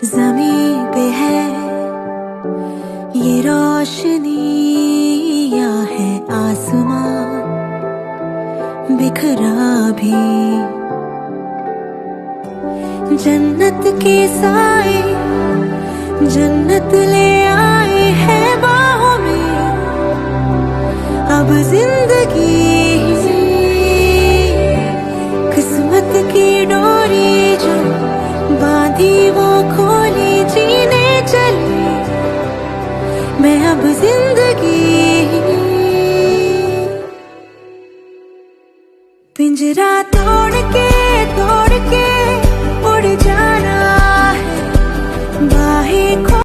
ज़मीं पे है ये रोशनी या है आसमां बिखरा भी। जन्नत के साए जन्नत ले आए हैं बाहों में, अब जिंदगी किस्मत की डोरी जो बांधी वो खोली, जीने चली मैं अब जिंदगी। पिंजरा